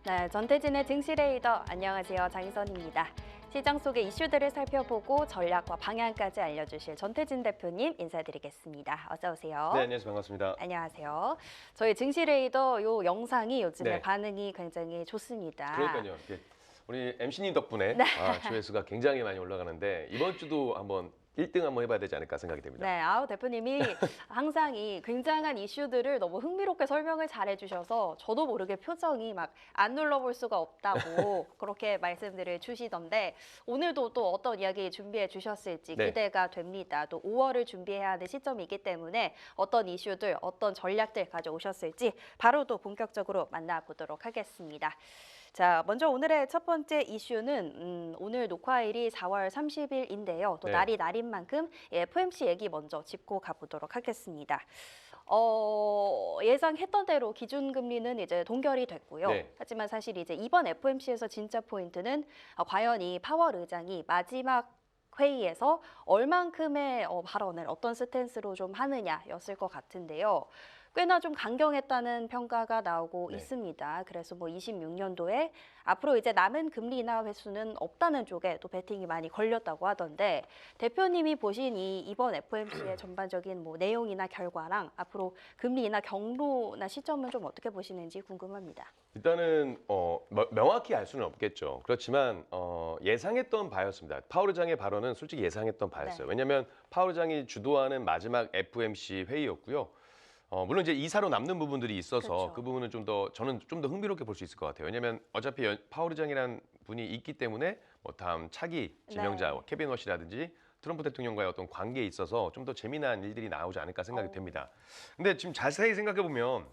네, 전태진의 증시레이더 안녕하세요. 장희선입니다. 시장 속의 이슈들을 살펴보고 전략과 방향까지 알려주실 전태진 대표님 인사드리겠습니다. 어서 오세요. 네, 안녕하세요. 반갑습니다. 안녕하세요. 저희 증시레이더 요 영상이 요즘에 네. 반응이 굉장히 좋습니다. 그러니까요. 우리 MC님 덕분에 네. 조회수가 굉장히 많이 올라가는데 이번 주도 한번 1등 한번 해봐야 되지 않을까 생각이 됩니다. 네, 대표님이 항상 이 굉장한 이슈들을 너무 흥미롭게 설명을 잘 해주셔서 저도 모르게 표정이 막 안 눌러볼 수가 없다고 그렇게 말씀들을 주시던데 오늘도 또 어떤 이야기 준비해 주셨을지 네. 기대가 됩니다. 또 5월을 준비해야 하는 시점이기 때문에 어떤 이슈들, 어떤 전략들 가져오셨을지 바로 또 본격적으로 만나보도록 하겠습니다. 자, 먼저 오늘의 첫 번째 이슈는 오늘 녹화일이 4월 30일인데요. 또 네. 날이 날인 만큼 FOMC 얘기 먼저 짚고 가보도록 하겠습니다. 예상했던 대로 기준금리는 이제 동결이 됐고요. 네. 하지만 사실 이제 이번 FOMC에서 진짜 포인트는 과연 이 파월 의장이 마지막 회의에서 얼만큼의 발언을 어떤 스탠스로 좀 하느냐였을 것 같은데요. 꽤나 좀 강경했다는 평가가 나오고 네. 있습니다. 그래서 뭐 26년도에 앞으로 이제 남은 금리 인하 횟수는 없다는 쪽에 또 베팅이 많이 걸렸다고 하던데 대표님이 보신 이번 FOMC의 전반적인 뭐 내용이나 결과랑 앞으로 금리 인하 경로나 시점은 좀 어떻게 보시는지 궁금합니다. 일단은 명확히 알 수는 없겠죠. 그렇지만 예상했던 바였습니다. 파월 의장의 발언은 솔직히 예상했던 바였어요. 네. 왜냐하면 파월 의장이 주도하는 마지막 FOMC 회의였고요. 물론 이제 이사로 남는 부분들이 있어서 그렇죠. 그 부분은 저는 좀 더 흥미롭게 볼 수 있을 것 같아요. 왜냐하면 어차피 파월 의장이라는 분이 있기 때문에 뭐 다음 차기 지명자 네. 케빈 워시라든지 트럼프 대통령과의 어떤 관계에 있어서 좀 더 재미난 일들이 나오지 않을까 생각이 됩니다. 근데 지금 자세히 생각해 보면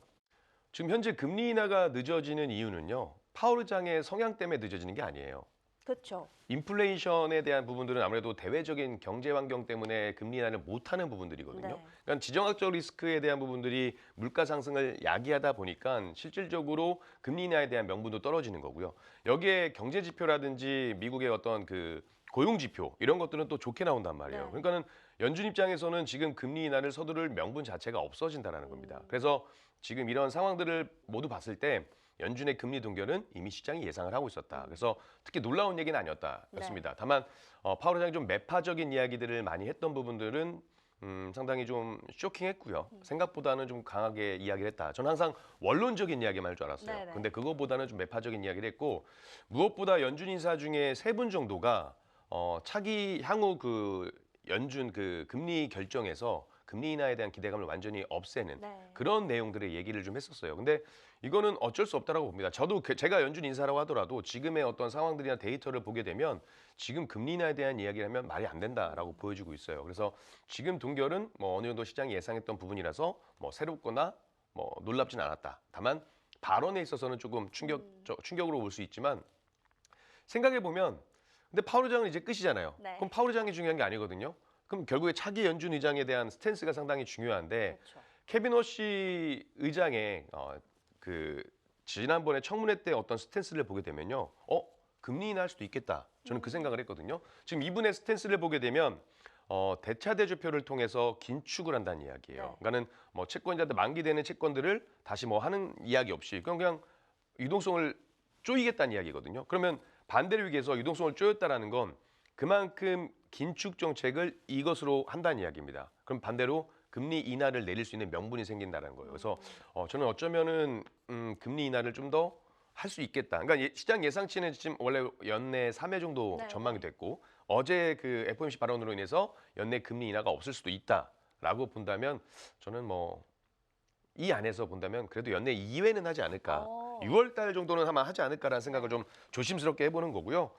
지금 현재 금리 인하가 늦어지는 이유는요. 파월 의장의 성향 때문에 늦어지는 게 아니에요. 그렇죠. 인플레이션에 대한 부분들은 아무래도 대외적인 경제 환경 때문에 금리 인하를 못하는 부분들이거든요. 네. 그러니까 지정학적 리스크에 대한 부분들이 물가 상승을 야기하다 보니까 실질적으로 금리 인하에 대한 명분도 떨어지는 거고요. 여기에 경제 지표라든지 미국의 어떤 그 고용 지표 이런 것들은 또 좋게 나온단 말이에요. 네. 그러니까는 연준 입장에서는 지금 금리 인하를 서두를 명분 자체가 없어진다라는 겁니다. 그래서 지금 이런 상황들을 모두 봤을 때 연준의 금리 동결은 이미 시장이 예상을 하고 있었다. 그래서 특히 놀라운 얘기는 아니었다였습니다. 다만 파월 의장이 좀 매파적인 이야기들을 많이 했던 부분들은 상당히 좀 쇼킹했고요. 생각보다는 좀 강하게 이야기를 했다. 저는 항상 원론적인 이야기만 할 줄 알았어요. 네네. 근데 그거보다는 좀 매파적인 이야기를 했고 무엇보다 연준 인사 중에 3분 정도가 차기 향후 그 연준 그 금리 결정에서 금리 인하에 대한 기대감을 완전히 없애는 네. 그런 내용들의 얘기를 좀 했었어요. 근데 이거는 어쩔 수 없다라고 봅니다. 저도 제가 연준 인사라고 하더라도 지금의 어떤 상황들이나 데이터를 보게 되면 지금 금리 인하에 대한 이야기를 하면 말이 안 된다라고 보여지고 있어요. 그래서 지금 동결은 뭐 어느 정도 시장이 예상했던 부분이라서 뭐 새롭거나 뭐 놀랍진 않았다. 다만 발언에 있어서는 조금 충격으로 올 수 있지만 생각해 보면 근데 파월 의장은 이제 끝이잖아요. 네. 그럼 파월 의장이 중요한 게 아니거든요. 그럼 결국에 차기 연준 의장에 대한 스탠스가 상당히 중요한데 그렇죠. 케빈 워시 의장의 그 지난번에 청문회 때 어떤 스탠스를 보게 되면요. 금리 인하할 수도 있겠다. 저는 그 생각을 했거든요. 지금 이분의 스탠스를 보게 되면 대차대조표를 통해서 긴축을 한다는 이야기예요. 네. 그러니까는 뭐 채권자들 만기되는 채권들을 다시 뭐 하는 이야기 없이 그냥 유동성을 조이겠다는 이야기거든요. 그러면 반대를 위해서 유동성을 조였다라는 건 그만큼 긴축 정책을 이것으로 한다는 이야기입니다. 그럼 반대로 금리 인하를 내릴 수 있는 명분이 생긴다는 거예요. 그래서 저는 어쩌면은 금리 인하를 좀 더 할 수 있겠다. 그러니까 시장 예상치는 지금 원래 연내 3회 정도 네, 전망이 됐고 어제 그 FOMC 발언으로 인해서 연내 금리 인하가 없을 수도 있다라고 본다면 저는 뭐 이 안에서 본다면 그래도 연내 2회는 하지 않을까. 6월 달 정도는 아마 하지 않을까라는 생각을 좀 조심스럽게 해보는 거고요.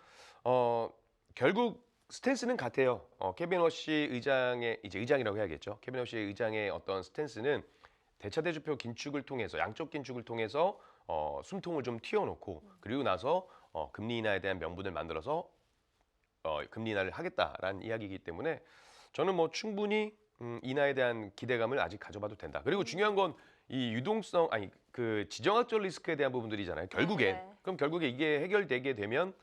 결국 스탠스는 같아요. 케빈 워시 의장의 이제 의장이라고 해야겠죠. 케빈 워시 의장의 어떤 스탠스는 대차대조표 긴축을 통해서 양적 긴축을 통해서 숨통을 좀 틔워놓고 그리고 나서 금리 인하에 대한 명분을 만들어서 금리 인하를 하겠다라는 이야기이기 때문에 저는 뭐 충분히 인하에 대한 기대감을 아직 가져봐도 된다. 그리고 중요한 건 이 유동성 아니 그 지정학적 리스크에 대한 부분들이잖아요. 결국엔 네. 그럼 결국에 이게 해결되게 되면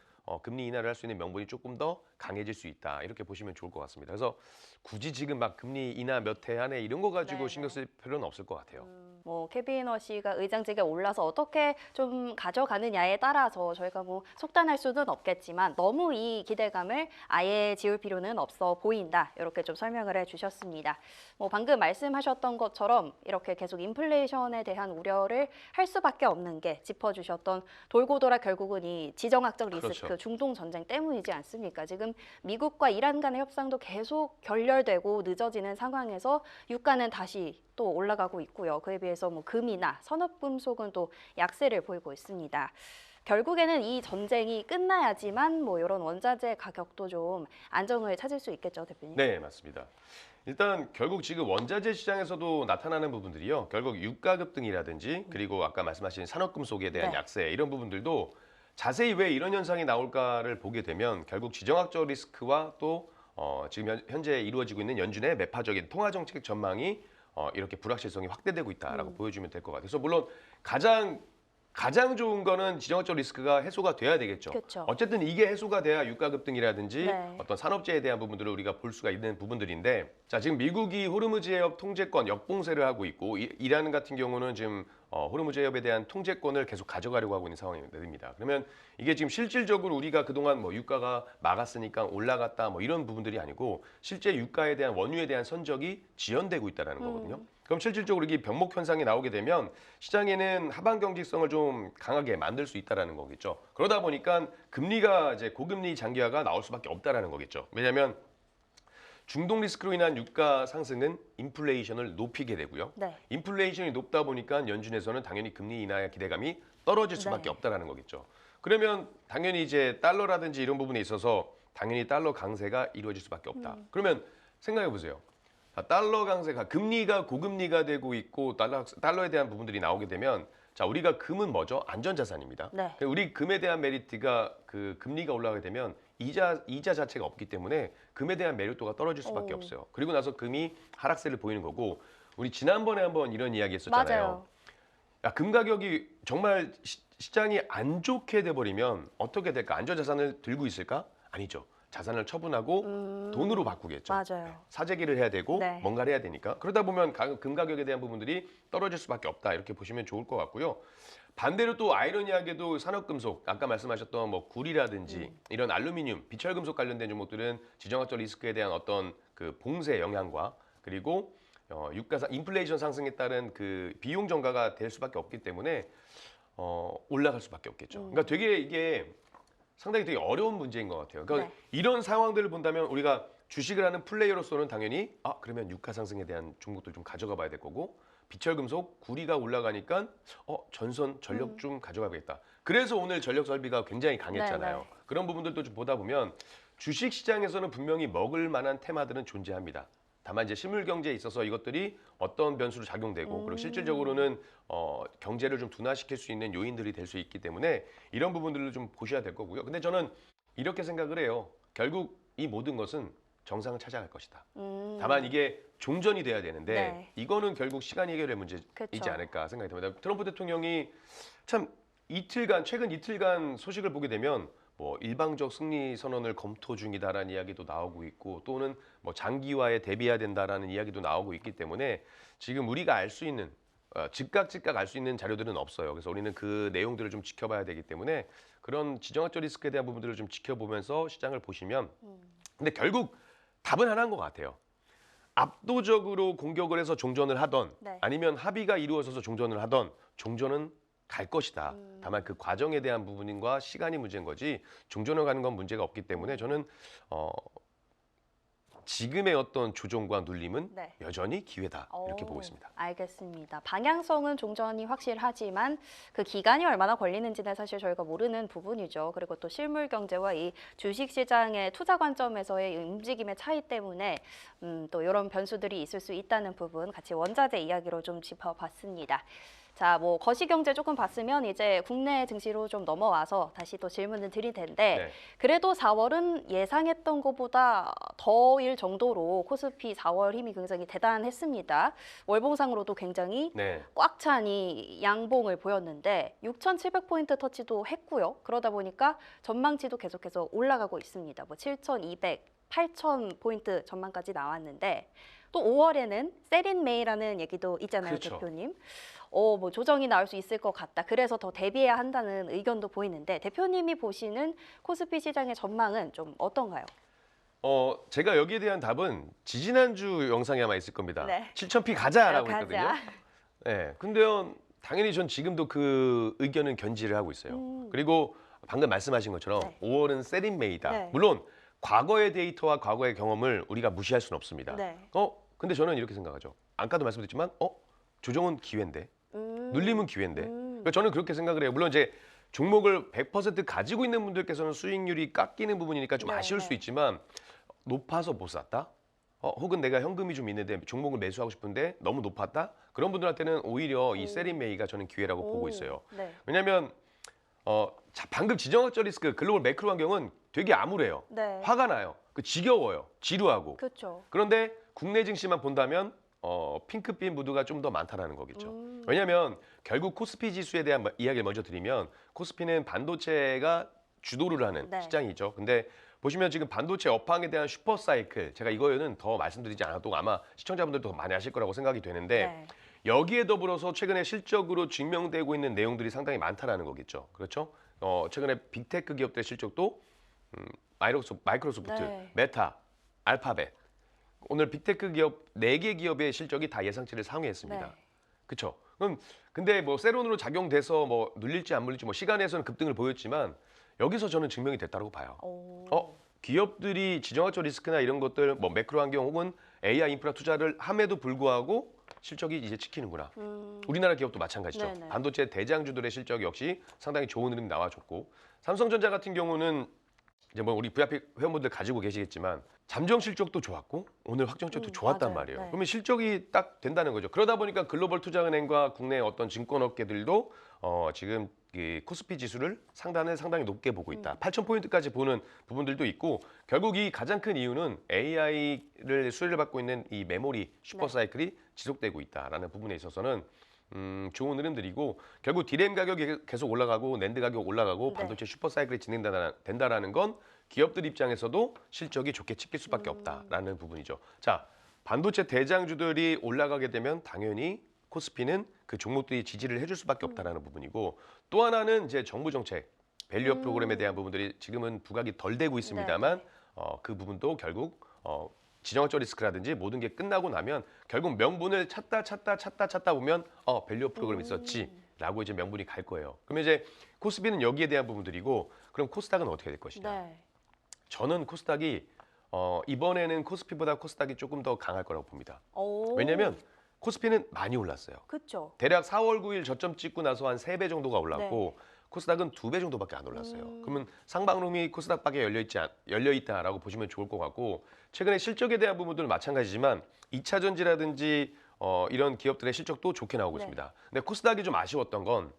금리 인하를 할 수 있는 명분이 조금 더 강해질 수 있다. 이렇게 보시면 좋을 것 같습니다. 그래서 굳이 지금 막 금리 인하 몇 해 안에 이런 거 가지고 네네. 신경 쓸 필요는 없을 것 같아요. 뭐 케빈 허시가 의장직에 올라서 어떻게 좀 가져가느냐에 따라서 저희가 뭐 속단할 수는 없겠지만 너무 이 기대감을 아예 지울 필요는 없어 보인다. 이렇게 좀 설명을 해주셨습니다. 뭐 방금 말씀하셨던 것처럼 이렇게 계속 인플레이션에 대한 우려를 할 수밖에 없는 게 짚어주셨던 돌고 돌아 결국은 이 지정학적 리스크, 그렇죠. 중동 전쟁 때문이지 않습니까? 지금 미국과 이란 간의 협상도 계속 결렬되고 늦어지는 상황에서 유가는 다시 또 올라가고 있고요. 그에 비해서 뭐 금이나 산업금속은 또 약세를 보이고 있습니다. 결국에는 이 전쟁이 끝나야지만 뭐 이런 원자재 가격도 좀 안정을 찾을 수 있겠죠, 대표님? 네, 맞습니다. 일단 결국 지금 원자재 시장에서도 나타나는 부분들이요. 결국 유가 급등이라든지 그리고 아까 말씀하신 산업금속에 대한 네. 약세 이런 부분들도 자세히 왜 이런 현상이 나올까를 보게 되면 결국 지정학적 리스크와 또 지금 현재 이루어지고 있는 연준의 매파적인 통화 정책 전망이 이렇게 불확실성이 확대되고 있다라고 보여주면 될 것 같아요. 그래서 물론 가장 좋은 거는 지정학적 리스크가 해소가 돼야 되겠죠. 그렇죠. 어쨌든 이게 해소가 돼야 유가 급등이라든지 네. 어떤 산업재해에 대한 부분들을 우리가 볼 수가 있는 부분들인데, 자 지금 미국이 호르무즈 해협 통제권 역봉쇄를 하고 있고 이란 같은 경우는 지금 호르무즈 해협에 대한 통제권을 계속 가져가려고 하고 있는 상황입니다. 그러면 이게 지금 실질적으로 우리가 그동안 뭐 유가가 막았으니까 올라갔다 뭐 이런 부분들이 아니고 실제 유가에 대한 원유에 대한 선적이 지연되고 있다는 거거든요. 그럼 실질적으로 이게 병목 현상이 나오게 되면 시장에는 하방 경직성을 좀 강하게 만들 수 있다는 거겠죠. 그러다 보니까 금리가 이제 고금리 장기화가 나올 수밖에 없다는 거겠죠. 왜냐하면 중동 리스크로 인한 유가 상승은 인플레이션을 높이게 되고요. 네. 인플레이션이 높다 보니까 연준에서는 당연히 금리 인하의 기대감이 떨어질 수밖에 네. 없다는 거겠죠. 그러면 당연히 이제 달러라든지 이런 부분에 있어서 당연히 달러 강세가 이루어질 수밖에 없다. 그러면 생각해 보세요. 달러 강세가 금리가 고금리가 되고 있고 달러에 대한 부분들이 나오게 되면 자 우리가 금은 뭐죠? 안전자산입니다. 네. 우리 금에 대한 메리트가 그 금리가 올라가게 되면 이자 자체가 없기 때문에 금에 대한 매력도가 떨어질 수밖에 오. 없어요. 그리고 나서 금이 하락세를 보이는 거고 우리 지난번에 한번 이런 이야기 했었잖아요. 맞아요. 야, 금 가격이 정말 시장이 안 좋게 돼버리면 어떻게 될까? 안전자산을 들고 있을까? 아니죠. 자산을 처분하고 돈으로 바꾸겠죠. 맞아요. 사재기를 해야 되고 네. 뭔가를 해야 되니까. 그러다 보면 금 가격에 대한 부분들이 떨어질 수밖에 없다. 이렇게 보시면 좋을 것 같고요. 반대로 또 아이러니하게도 산업금속, 아까 말씀하셨던 뭐 구리라든지 이런 알루미늄, 비철금속 관련된 종목들은 지정학적 리스크에 대한 어떤 그 봉쇄 영향과 그리고 인플레이션 상승에 따른 그 비용 증가가 될 수밖에 없기 때문에 올라갈 수밖에 없겠죠. 그러니까 되게 이게 상당히 되게 어려운 문제인 것 같아요. 그러니까 네. 이런 상황들을 본다면 우리가 주식을 하는 플레이어로서는 당연히 그러면 유가 상승에 대한 종목들 좀 가져가 봐야 될 거고 비철금속, 구리가 올라가니까 전선, 전력 좀 가져가겠다. 그래서 오늘 전력 설비가 굉장히 강했잖아요. 네, 네. 그런 부분들도 좀 보다 보면 주식 시장에서는 분명히 먹을 만한 테마들은 존재합니다. 다만 이제 실물 경제에 있어서 이것들이 어떤 변수로 작용되고 그리고 실질적으로는 경제를 좀 둔화시킬 수 있는 요인들이 될 수 있기 때문에 이런 부분들을 좀 보셔야 될 거고요. 근데 저는 이렇게 생각을 해요. 결국 이 모든 것은 정상을 찾아갈 것이다. 다만 이게 종전이 돼야 되는데 네. 이거는 결국 시간이 해결될 문제이지 그쵸. 않을까 생각이 듭니다. 트럼프 대통령이 참 최근 이틀간 소식을 보게 되면 뭐 일방적 승리 선언을 검토 중이다라는 이야기도 나오고 있고 또는 뭐 장기화에 대비해야 된다라는 이야기도 나오고 있기 때문에 지금 우리가 알 수 있는 즉각 알 수 있는 자료들은 없어요. 그래서 우리는 그 내용들을 좀 지켜봐야 되기 때문에 그런 지정학적 리스크에 대한 부분들을 좀 지켜보면서 시장을 보시면 근데 결국 답은 하나인 것 같아요. 압도적으로 공격을 해서 종전을 하던 네. 아니면 합의가 이루어져서 종전을 하던 종전은 갈 것이다. 다만 그 과정에 대한 부분과 시간이 문제인 거지 종전을 가는 건 문제가 없기 때문에 저는 지금의 어떤 조정과 눌림은 네. 여전히 기회다 이렇게 보고 있습니다. 알겠습니다. 방향성은 종전이 확실하지만 그 기간이 얼마나 걸리는지는 사실 저희가 모르는 부분이죠. 그리고 또 실물 경제와 이 주식 시장의 투자 관점에서의 움직임의 차이 때문에 또 이런 변수들이 있을 수 있다는 부분 같이 원자재 이야기로 좀 짚어봤습니다. 자, 뭐 거시경제 조금 봤으면 이제 국내 증시로 좀 넘어와서 다시 또 질문을 드릴 텐데 네. 그래도 4월은 예상했던 것보다 더일 정도로 코스피 4월 힘이 굉장히 대단했습니다. 월봉상으로도 굉장히 네. 꽉 찬 이 양봉을 보였는데 6,700포인트 터치도 했고요. 그러다 보니까 전망치도 계속해서 올라가고 있습니다. 뭐 7,200, 8,000포인트 전망까지 나왔는데 또 5월에는 세린 메이라는 얘기도 있잖아요, 그렇죠. 대표님. 뭐 조정이 나올 수 있을 것 같다. 그래서 더 대비해야 한다는 의견도 보이는데 대표님이 보시는 코스피 시장의 전망은 좀 어떤가요? 제가 여기에 대한 답은 지지난주 영상에 아마 있을 겁니다. 네. 7,000피 가자라고 가자. 했거든요. 네. 근데요, 당연히 전 지금도 그 의견은 견지를 하고 있어요. 그리고 방금 말씀하신 것처럼 네. 5월은 세린메이다. 네. 물론 과거의 데이터와 과거의 경험을 우리가 무시할 수는 없습니다. 네. 근데 저는 이렇게 생각하죠. 아까도 말씀드렸지만, 조정은 기회인데, 눌림은 기회인데. 그러니까 저는 그렇게 생각을 해요. 물론 이제 종목을 100% 가지고 있는 분들께서는 수익률이 깎이는 부분이니까 좀 네, 아쉬울 네. 수 있지만 높아서 못 샀다? 혹은 내가 현금이 좀 있는데 종목을 매수하고 싶은데 너무 높았다? 그런 분들한테는 오히려 이 세린메이가 저는 기회라고 보고 있어요. 네. 왜냐하면 방금 지정학적 리스크 글로벌 매크로 환경은 되게 암울해요. 네. 화가 나요. 지겨워요. 지루하고. 그렇죠. 그런데 국내 증시만 본다면 핑크빛 무드가 좀 더 많다라는 거겠죠. 왜냐하면 결국 코스피 지수에 대한 이야기를 먼저 드리면 코스피는 반도체가 주도를 하는 네. 시장이죠. 근데 보시면 지금 반도체 업황에 대한 슈퍼 사이클, 제가 이거는 더 말씀드리지 않아도 아마 시청자분들도 더 많이 아실 거라고 생각이 되는데 네. 여기에 더불어서 최근에 실적으로 증명되고 있는 내용들이 상당히 많다라는 거겠죠. 그렇죠? 최근에 빅테크 기업들의 실적도 마이크로소프트, 네. 메타, 알파벳 오늘 빅테크 기업 4개 기업의 실적이 다 예상치를 상회했습니다. 네. 그렇죠? 그럼 근데 뭐 세론으로 작용돼서 뭐 눌릴지 안 눌릴지 뭐 시간에서는 급등을 보였지만 여기서 저는 증명이 됐다고 봐요. 기업들이 지정학적 리스크나 이런 것들 뭐 매크로 환경 혹은 AI 인프라 투자를 함에도 불구하고 실적이 이제 찍히는구나. 우리나라 기업도 마찬가지죠. 네네. 반도체 대장주들의 실적 역시 상당히 좋은 흐름이 나와줬고 삼성전자 같은 경우는 이제 뭐 우리 VIP 회원분들 가지고 계시겠지만 잠정 실적도 좋았고 오늘 확정적도 좋았단 맞아요. 말이에요. 네. 그러면 실적이 딱 된다는 거죠. 그러다 보니까 글로벌 투자은행과 국내 어떤 증권업계들도 지금 이 코스피 지수를 상당히 높게 보고 있다. 8,000포인트까지 보는 부분들도 있고 결국 이 가장 큰 이유는 AI를 수혜를 받고 있는 이 메모리 슈퍼 사이클이 지속되고 있다라는 부분에 있어서는 좋은 흐름들이고 결국 디램 가격이 계속 올라가고 낸드 가격 올라가고 네. 반도체 슈퍼 사이클이 진행된다라는 건 기업들 입장에서도 실적이 좋게 찍힐 수밖에 없다라는 부분이죠. 자, 반도체 대장주들이 올라가게 되면 당연히 코스피는 그 종목들이 지지를 해줄 수밖에 없다라는 부분이고 또 하나는 이제 정부 정책 밸류업 프로그램에 대한 부분들이 지금은 부각이 덜 되고 있습니다만 그 부분도 결국 지정학적 리스크라든지 모든 게 끝나고 나면 결국 명분을 찾다 보면 밸류업 프로그램 있었지라고 이제 명분이 갈 거예요. 그러면 이제 코스피는 여기에 대한 부분들이고 그럼 코스닥은 어떻게 될 것이냐? 네. 저는 코스닥이 이번에는 코스피보다 코스닥이 조금 더 강할 거라고 봅니다. 오. 왜냐하면 코스피는 많이 올랐어요. 그렇죠. 대략 4월 9일 저점 찍고 나서 한 3배 정도가 올랐고 코스닥은 2배 정도밖에 안 올랐어요. 그러면 상방rum이 코스닥밖에 열려 있다라고 보시면 좋을 것 같고 최근에 실적에 대한 부분들은 마찬가지지만 2차 전지라든지 이런 기업들의 실적도 좋게 나오고 있습니다. 근데 코스닥이 좀 아쉬웠던 건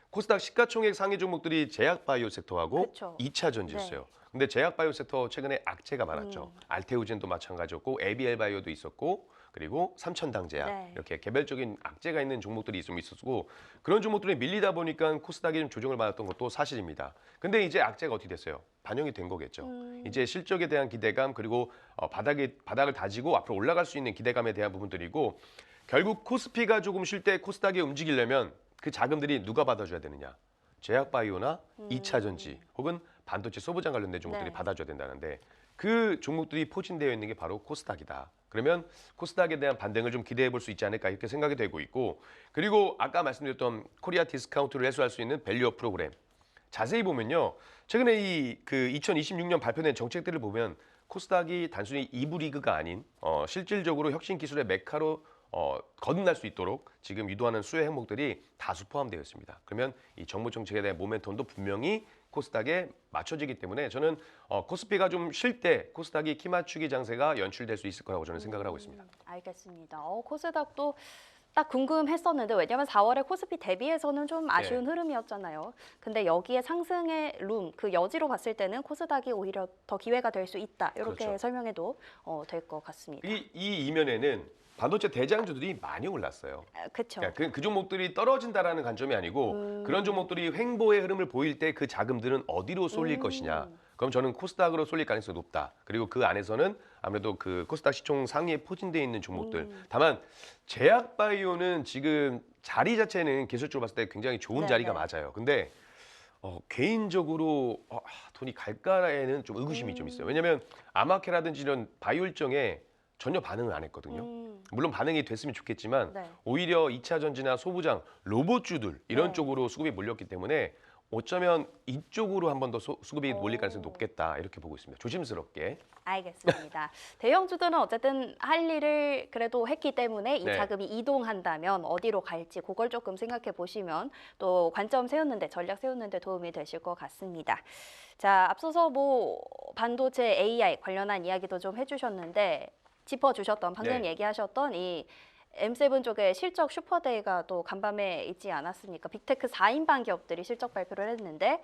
코스닥 시가총액 상위 종목들이 제약바이오 섹터하고 그쵸. 2차 전지였어요. 근데 제약바이오 섹터 최근에 악재가 많았죠. 알테오젠도 마찬가지였고 에비엘바이오도 있었고 그리고 삼천당제약 이렇게 개별적인 악재가 있는 종목들이 좀 있었고 그런 종목들이 밀리다 보니까 코스닥이 좀 조정을 받았던 것도 사실입니다. 근데 이제 악재가 어떻게 됐어요? 반영이 된 거겠죠. 이제 실적에 대한 기대감 그리고 바닥을 다지고 앞으로 올라갈 수 있는 기대감에 대한 부분들이고 결국 코스피가 조금 쉴 때 코스닥이 움직이려면 그 자금들이 누가 받아줘야 되느냐? 제약바이오나 2차 전지 혹은 반도체 소부장 관련된 종목들이 받아줘야 된다는데 그 종목들이 포진되어 있는 게 바로 코스닥이다. 그러면 코스닥에 대한 반등을 좀 기대해 볼 수 있지 않을까 이렇게 생각이 되고 있고 그리고 아까 말씀드렸던 코리아 디스카운트를 해소할 수 있는 밸류업 프로그램 자세히 보면요. 최근에 그 2026년 발표된 정책들을 보면 코스닥이 단순히 2부 리그가 아닌 실질적으로 혁신 기술의 메카로 거듭날 수 있도록 지금 유도하는 수혜 항목들이 다수 포함되어 있습니다. 그러면 이 정부 정책에 대한 모멘텀도 분명히 코스닥에 맞춰지기 때문에 저는 코스피가 좀 쉴 때 코스닥이 키 맞추기 장세가 연출될 수 있을 거라고 저는 생각을 하고 있습니다. 알겠습니다. 코스닥도 딱 궁금했었는데 왜냐면 4월에 코스피 대비해서는 좀 아쉬운 흐름이었잖아요. 근데 여기에 상승의 그 여지로 봤을 때는 코스닥이 오히려 더 기회가 될 수 있다. 이렇게 그렇죠. 설명해도 될 것 같습니다. 이 이면에는 반도체 대장주들이 많이 올랐어요. 그렇죠. 그러니까 그 종목들이 떨어진다라는 관점이 아니고 그런 종목들이 횡보의 흐름을 보일 때 그 자금들은 어디로 쏠릴 것이냐. 그럼 저는 코스닥으로 쏠릴 가능성이 높다. 그리고 그 안에서는 아무래도 그 코스닥 시총 상위에 포진되어 있는 종목들. 다만 제약바이오는 지금 자리 자체는 기술적으로 봤을 때 굉장히 좋은 네, 자리가 네. 맞아요. 근데 개인적으로 돈이 갈까에는 좀 의구심이 좀 있어요. 왜냐하면 아마케라든지 이런 바이오 일정에 전혀 반응을 안 했거든요. 물론 반응이 됐으면 좋겠지만 네. 오히려 2차 전지나 소부장, 로봇주들 이런 네. 쪽으로 수급이 몰렸기 때문에 어쩌면 이쪽으로 한 번 더 수급이 몰릴 가능성이 오. 높겠다 이렇게 보고 있습니다. 조심스럽게. 알겠습니다. 대형주들은 어쨌든 할 일을 그래도 했기 때문에 이 네. 자금이 이동한다면 어디로 갈지 그걸 조금 생각해 보시면 또 관점 세우는데 전략 세우는데 도움이 되실 것 같습니다. 자, 앞서서 뭐 반도체 AI 관련한 이야기도 좀 해주셨는데 짚어주셨던 방금 네. 얘기하셨던 이 M7 쪽에 실적 슈퍼데이가 또 간밤에 있지 않았습니까? 빅테크 4인방 기업들이 실적 발표를 했는데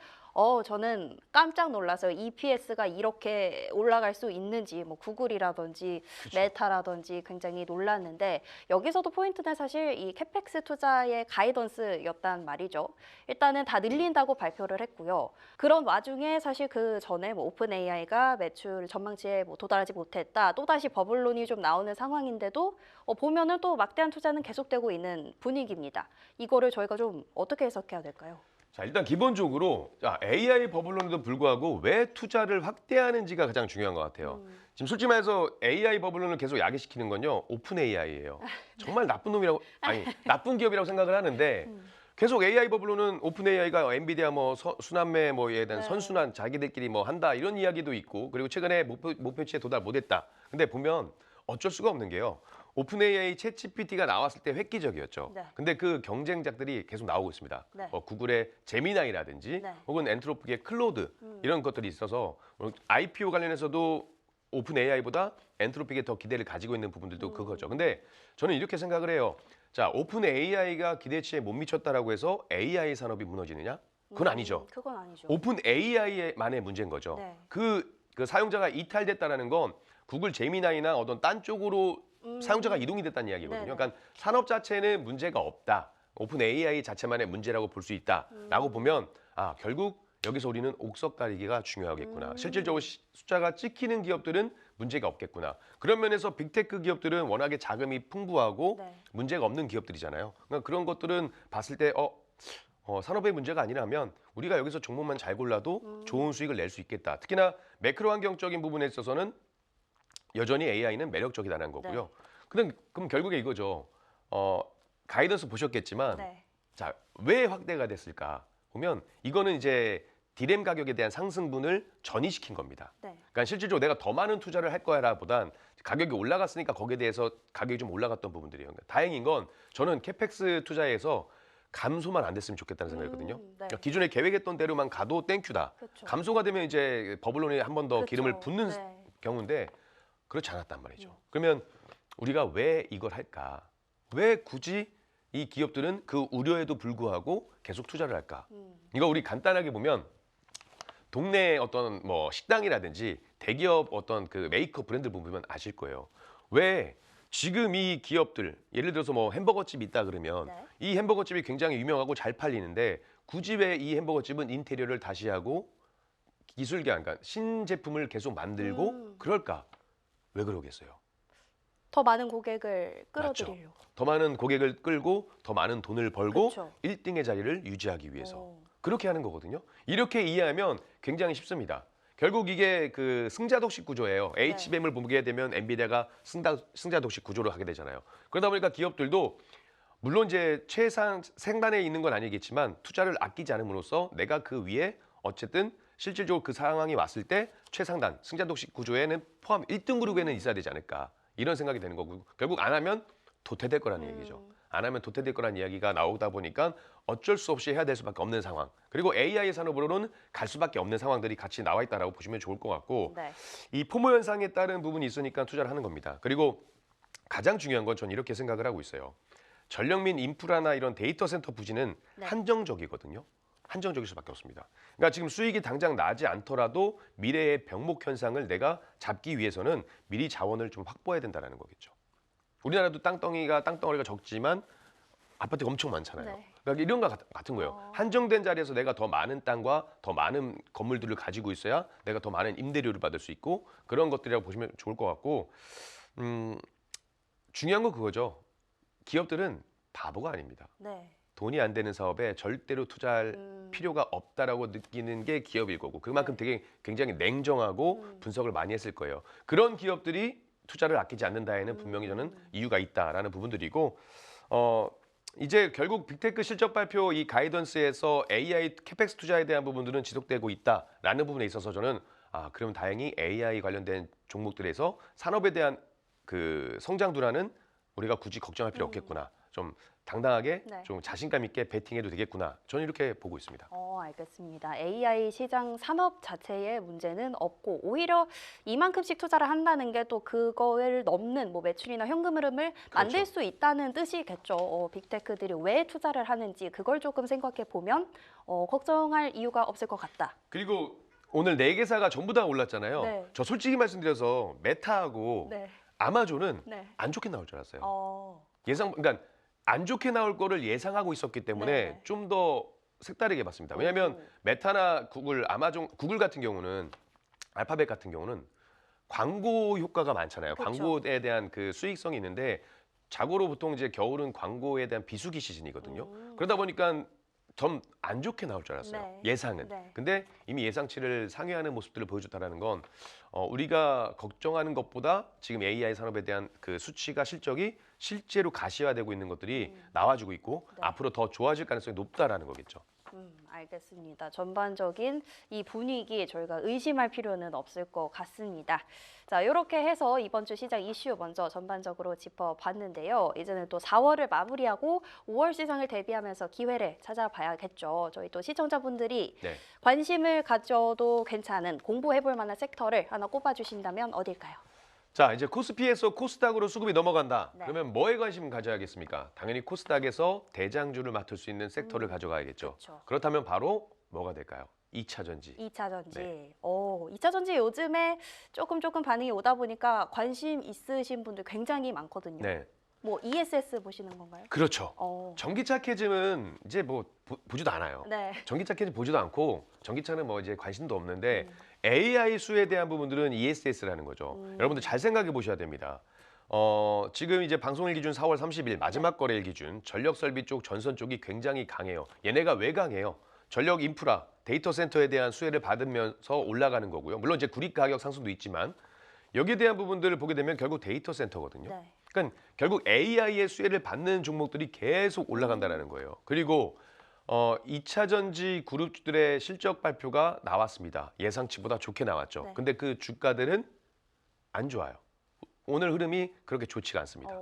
저는 깜짝 놀라서 EPS가 이렇게 올라갈 수 있는지 뭐 구글이라든지 그쵸. 메타라든지 굉장히 놀랐는데 여기서도 포인트는 사실 이 캐펙스 투자의 가이던스였단 말이죠. 일단은 다 늘린다고 발표를 했고요. 그런 와중에 사실 그 전에 뭐 오픈 AI가 매출 전망치에 뭐 도달하지 못했다. 또다시 버블론이 좀 나오는 상황인데도 보면은 또 막대한 투자는 계속되고 있는 분위기입니다. 이거를 저희가 좀 어떻게 해석해야 될까요? 자, 일단 기본적으로 AI 버블론에도 불구하고 왜 투자를 확대하는지가 가장 중요한 것 같아요. 지금 솔직히 말해서 AI 버블론을 계속 야기시키는 건요. 오픈 AI예요. 정말 나쁜 놈이라고 아니 나쁜 기업이라고 생각을 하는데 계속 AI 버블론은 오픈 AI가 엔비디아 뭐 순환매 뭐에 대한 네. 선순환 자기들끼리 뭐 한다 이런 이야기도 있고 그리고 최근에 목표치에 도달 못했다. 근데 보면 어쩔 수가 없는 게요. 오픈 AI 챗 GPT가 나왔을 때 획기적이었죠. 네. 근데 그 경쟁작들이 계속 나오고 있습니다. 네. 구글의 제미나이라든지 네. 혹은 엔트로픽의 클로드 이런 것들이 있어서 IPO 관련해서도 오픈 AI보다 엔트로픽에 더 기대를 가지고 있는 부분들도 그거죠. 근데 저는 이렇게 생각을 해요. 자, 오픈 AI가 기대치에 못 미쳤다라고 해서 AI 산업이 무너지느냐? 그건 아니죠. 그건 아니죠. 오픈 AI만의 문제인 거죠. 네. 그 사용자가 이탈됐다라는 건 구글 제미나이나 어떤 딴 쪽으로 사용자가 이동이 됐다는 이야기거든요. 네네. 그러니까 산업 자체는 문제가 없다. 오픈 AI 자체만의 문제라고 볼 수 있다라고 보면 결국 여기서 우리는 옥석 가리기가 중요하겠구나. 실질적으로 숫자가 찍히는 기업들은 문제가 없겠구나. 그런 면에서 빅테크 기업들은 워낙에 자금이 풍부하고 네. 문제가 없는 기업들이잖아요. 그러니까 그런 것들은 봤을 때 산업의 문제가 아니라면 우리가 여기서 종목만 잘 골라도 좋은 수익을 낼 수 있겠다. 특히나 매크로 환경적인 부분에 있어서는 여전히 AI는 매력적이다는 거고요. 그럼 결국에 이거죠. 가이던스 보셨겠지만 네. 자, 왜 확대가 됐을까? 보면 이거는 이제 디램 가격에 대한 상승분을 전이시킨 겁니다. 네. 그러니까 실질적으로 내가 더 많은 투자를 할 거야라보단 가격이 올라갔으니까 거기에 대해서 가격이 좀 올라갔던 부분들이에요. 그러니까 다행인 건 저는 캐펙스 투자에서 감소만 안 됐으면 좋겠다는 생각이거든요. 네. 그러니까 기존에 계획했던 대로만 가도 땡큐다. 그렇죠. 감소가 되면 이제 버블론에 한 번 더 그렇죠. 기름을 붓는 네. 경우인데 그렇지 않았단 말이죠. 그러면 우리가 왜 이걸 할까? 왜 굳이 이 기업들은 그 우려에도 불구하고 계속 투자를 할까? 이거 우리 간단하게 보면 동네 어떤 뭐 식당이라든지 대기업 어떤 그 메이커 브랜드 보면 아실 거예요. 왜 지금 이 기업들 예를 들어서 뭐 햄버거집이 있다 그러면 네. 이 햄버거집이 굉장히 유명하고 잘 팔리는데 굳이 왜 이 햄버거집은 인테리어를 다시 하고 기술기한 그러니까 신제품을 계속 만들고 그럴까? 왜 그러겠어요? 더 많은 고객을 맞죠. 끌어들이려고. 더 많은 고객을 끌고 더 많은 돈을 벌고 그쵸. 1등의 자리를 유지하기 위해서 오. 그렇게 하는 거거든요. 이렇게 이해하면 굉장히 쉽습니다. 결국 이게 그 승자독식 구조예요. HBM을 보게 되면 엔비디아가 승자독식 구조로 하게 되잖아요. 그러다 보니까 기업들도 물론 이제 최상단에 있는 건 아니겠지만 투자를 아끼지 않음으로써 내가 그 위에 어쨌든 실질적으로 그 상황이 왔을 때 최상단 승자독식 구조에는 포함 1등 그룹에는 있어야 되지 않을까 이런 생각이 되는 거고 결국 안 하면 도태될 거라는 얘기죠. 안 하면 도태될 거라는 이야기가 나오다 보니까 어쩔 수 없이 해야 될 수밖에 없는 상황. 그리고 AI 산업으로는 갈 수밖에 없는 상황들이 같이 나와 있다라고 보시면 좋을 것 같고 네. 이 포모 현상에 따른 부분이 있으니까 투자를 하는 겁니다. 그리고 가장 중요한 건 전 이렇게 생각을 하고 있어요. 전력 및 인프라나 이런 데이터 센터 부지는 네. 한정적이거든요. 한정적일 수밖에 없습니다. 그러니까 지금 수익이 당장 나지 않더라도 미래의 병목 현상을 내가 잡기 위해서는 미리 자원을 좀 확보해야 된다는 거겠죠. 우리나라도 땅덩어리가 적지만 아파트가 엄청 많잖아요. 네. 그러니까 이런 거 같은 거예요. 한정된 자리에서 내가 더 많은 땅과 더 많은 건물들을 가지고 있어야 내가 더 많은 임대료를 받을 수 있고 그런 것들이라고 보시면 좋을 것 같고 중요한 건 그거죠. 기업들은 바보가 아닙니다. 네. 돈이 안 되는 사업에 절대로 투자할 필요가 없다라고 느끼는 게 기업일 거고 그만큼 되게 굉장히 냉정하고 분석을 많이 했을 거예요. 그런 기업들이 투자를 아끼지 않는다에는 분명히 저는 이유가 있다라는 부분들이고 이제 결국 빅테크 실적 발표 이 가이던스에서 AI 캐펙스 투자에 대한 부분들은 지속되고 있다라는 부분에 있어서 저는 그럼 다행히 AI 관련된 종목들에서 산업에 대한 그 성장 둔화는 우리가 굳이 걱정할 필요 없겠구나. 좀 당당하게 네. 좀 자신감 있게 베팅해도 되겠구나. 저는 이렇게 보고 있습니다. 알겠습니다. AI 시장 산업 자체에 문제는 없고 오히려 이만큼씩 투자를 한다는 게 또 그거를 넘는 뭐 매출이나 현금 흐름을 만들 수 있다는 뜻이겠죠. 빅테크들이 왜 투자를 하는지 그걸 조금 생각해 보면 걱정할 이유가 없을 것 같다. 그리고 오늘 네 개사가 전부 다 올랐잖아요. 네. 저 솔직히 말씀드려서 메타하고 네. 아마존은 네. 안 좋게 나올 줄 알았어요. 어, 그러니까 안 좋게 나올 거를 예상하고 있었기 때문에 네. 좀 더 색다르게 봤습니다. 왜냐하면 메타나 구글, 아마존, 구글 같은 경우는 알파벳 같은 경우는 광고 효과가 많잖아요. 그렇죠. 광고에 대한 그 수익성이 있는데 자고로 보통 이제 겨울은 광고에 대한 비수기 시즌이거든요. 그러다 보니까 좀 안 좋게 나올 줄 알았어요. 네. 예상은. 네. 근데 이미 예상치를 상회하는 모습들을 보여줬다는 건 우리가 걱정하는 것보다 지금 AI 산업에 대한 그 수치가 실적이 실제로 가시화되고 있는 것들이 나와주고 있고 네. 앞으로 더 좋아질 가능성이 높다라는 거겠죠. 알겠습니다. 전반적인 이 분위기 저희가 의심할 필요는 없을 것 같습니다. 자, 이렇게 해서 이번 주 시장 이슈 먼저 전반적으로 짚어봤는데요. 이제는 또 4월을 마무리하고 5월 시장을 대비하면서 기회를 찾아봐야겠죠. 저희 또 시청자분들이 네. 관심을 가져도 괜찮은 공부해볼 만한 섹터를 하나 꼽아주신다면 어딜까요? 자, 이제 코스피에서 코스닥으로 수급이 넘어간다. 네. 그러면 뭐에 관심 가져야겠습니까? 당연히 코스닥에서 대장주를 맡을 수 있는 섹터를 가져가야겠죠. 그렇죠. 그렇다면 바로 뭐가 될까요? 2차 전지. 2차 전지. 네. 2차 전지 요즘에 조금 반응이 오다 보니까 관심 있으신 분들 굉장히 많거든요. 네. 뭐 ESS 보시는 건가요? 그렇죠. 전기차 전기차 캐즘은 이제 뭐 보지도 않아요. 네. 전기차 캐즘 보지도 않고 전기차는 뭐 이제 관심도 없는데 AI 수에 대한 부분들은 ESS라는 거죠. 여러분들 잘 생각해 보셔야 됩니다. 지금 이제 방송일 기준 4월 30일 마지막 거래일 기준 전력 설비 쪽 전선 쪽이 굉장히 강해요. 얘네가 왜 강해요? 전력 인프라, 데이터 센터에 대한 수혜를 받으면서 올라가는 거고요. 물론 이제 구리 가격 상승도 있지만 여기에 대한 부분들을 보게 되면 결국 데이터 센터거든요. 네. 그러니까 결국 AI의 수혜를 받는 종목들이 계속 올라간다는 거예요. 그리고 2차 전지 그룹들의 실적 발표가 나왔습니다. 예상치보다 좋게 나왔죠. 네. 근데 그 주가들은 안 좋아요. 오늘 흐름이 그렇게 좋지가 않습니다.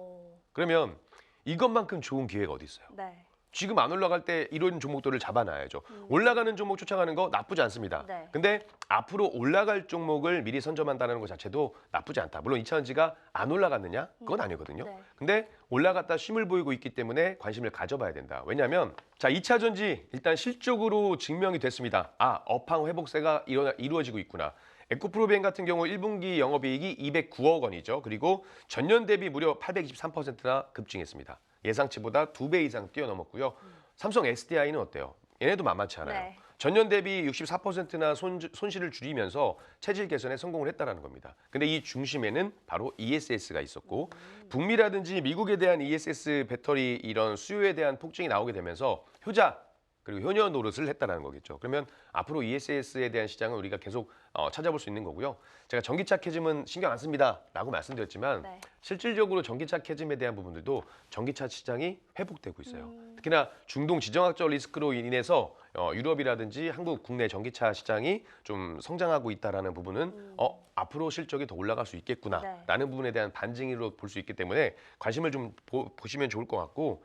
그러면 이것만큼 좋은 기회가 어디 있어요? 네. 지금 안 올라갈 때 이런 종목들을 잡아놔야죠. 올라가는 종목 쫓아가는 거 나쁘지 않습니다. 네. 근데 앞으로 올라갈 종목을 미리 선점한다는 것 자체도 나쁘지 않다. 물론 2차전지가 안 올라갔느냐? 그건 아니거든요. 네. 근데 올라갔다 쉼을 보이고 있기 때문에 관심을 가져봐야 된다. 왜냐하면 자 2차전지 일단 실적으로 증명이 됐습니다. 업황 회복세가 이루어지고 있구나. 에코프로비엔 같은 경우 1분기 영업이익이 209억 원이죠. 그리고 전년 대비 무려 823%나 급증했습니다. 예상치보다 2배 이상 뛰어넘었고요. 삼성 SDI는 어때요? 얘네도 만만치 않아요. 네. 전년 대비 64%나 손실을 줄이면서 체질 개선에 성공을 했다는 겁니다. 근데 이 중심에는 바로 ESS가 있었고 북미라든지 미국에 대한 ESS 배터리 이런 수요에 대한 폭증이 나오게 되면서 효자 그리고 효녀 노릇을 했다는 거겠죠. 그러면 앞으로 ESS에 대한 시장은 우리가 계속 찾아볼 수 있는 거고요. 제가 전기차 캐즘은 신경 안 씁니다라고 말씀드렸지만 네. 실질적으로 전기차 캐즘에 대한 부분들도 전기차 시장이 회복되고 있어요. 특히나 중동 지정학적 리스크로 인해서 유럽이라든지 한국 국내 전기차 시장이 좀 성장하고 있다라는 부분은 앞으로 실적이 더 올라갈 수 있겠구나라는 부분에 대한 반증으로 볼 수 있기 때문에 관심을 좀 보시면 좋을 것 같고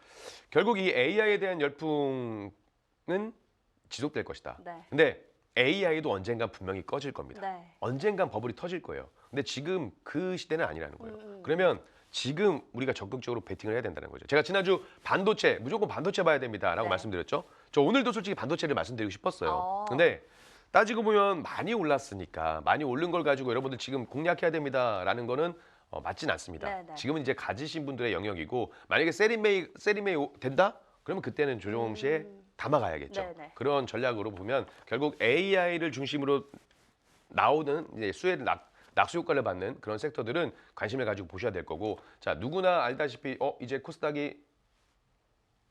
결국 이 AI에 대한 열풍은 지속될 것이다. 네. 근데 AI도 언젠간 분명히 꺼질 겁니다. 네. 언젠간 버블이 터질 거예요. 근데 지금 그 시대는 아니라는 거예요. 그러면 지금 우리가 적극적으로 베팅을 해야 된다는 거죠. 제가 지난주 반도체 무조건 반도체 봐야 됩니다라고 네. 말씀드렸죠. 저 오늘도 솔직히 반도체를 말씀드리고 싶었어요. 어. 근데 따지고 보면 많이 올랐으니까 많이 오른 걸 가지고 여러분들 지금 공략해야 됩니다라는 거는 맞진 않습니다. 네네. 지금은 이제 가지신 분들의 영역이고 만약에 세리메이 된다? 그러면 그때는 조정 시에 담아가야겠죠. 네네. 그런 전략으로 보면 결국 AI를 중심으로 나오는 이제 수혜를 낙수 효과를 받는 그런 섹터들은 관심을 가지고 보셔야 될 거고 자 누구나 알다시피 이제 코스닥이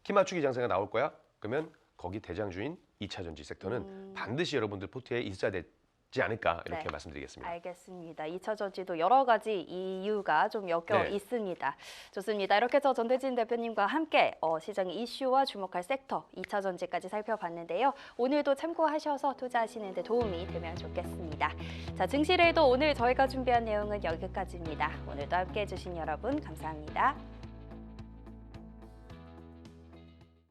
키 맞추기 장세가 나올 거야? 그러면 거기 대장주인 2차 전지 섹터는 반드시 여러분들 포트에 있어야 되지 않을까 이렇게 네. 말씀드리겠습니다. 알겠습니다. 2차 전지도 여러 가지 이유가 좀 엮여 네. 있습니다. 좋습니다. 이렇게 해서 전대진 대표님과 함께 시장의 이슈와 주목할 섹터 2차 전지까지 살펴봤는데요. 오늘도 참고하셔서 투자하시는 데 도움이 되면 좋겠습니다. 자, 증시래도 오늘 저희가 준비한 내용은 여기까지입니다. 오늘도 함께해 주신 여러분 감사합니다.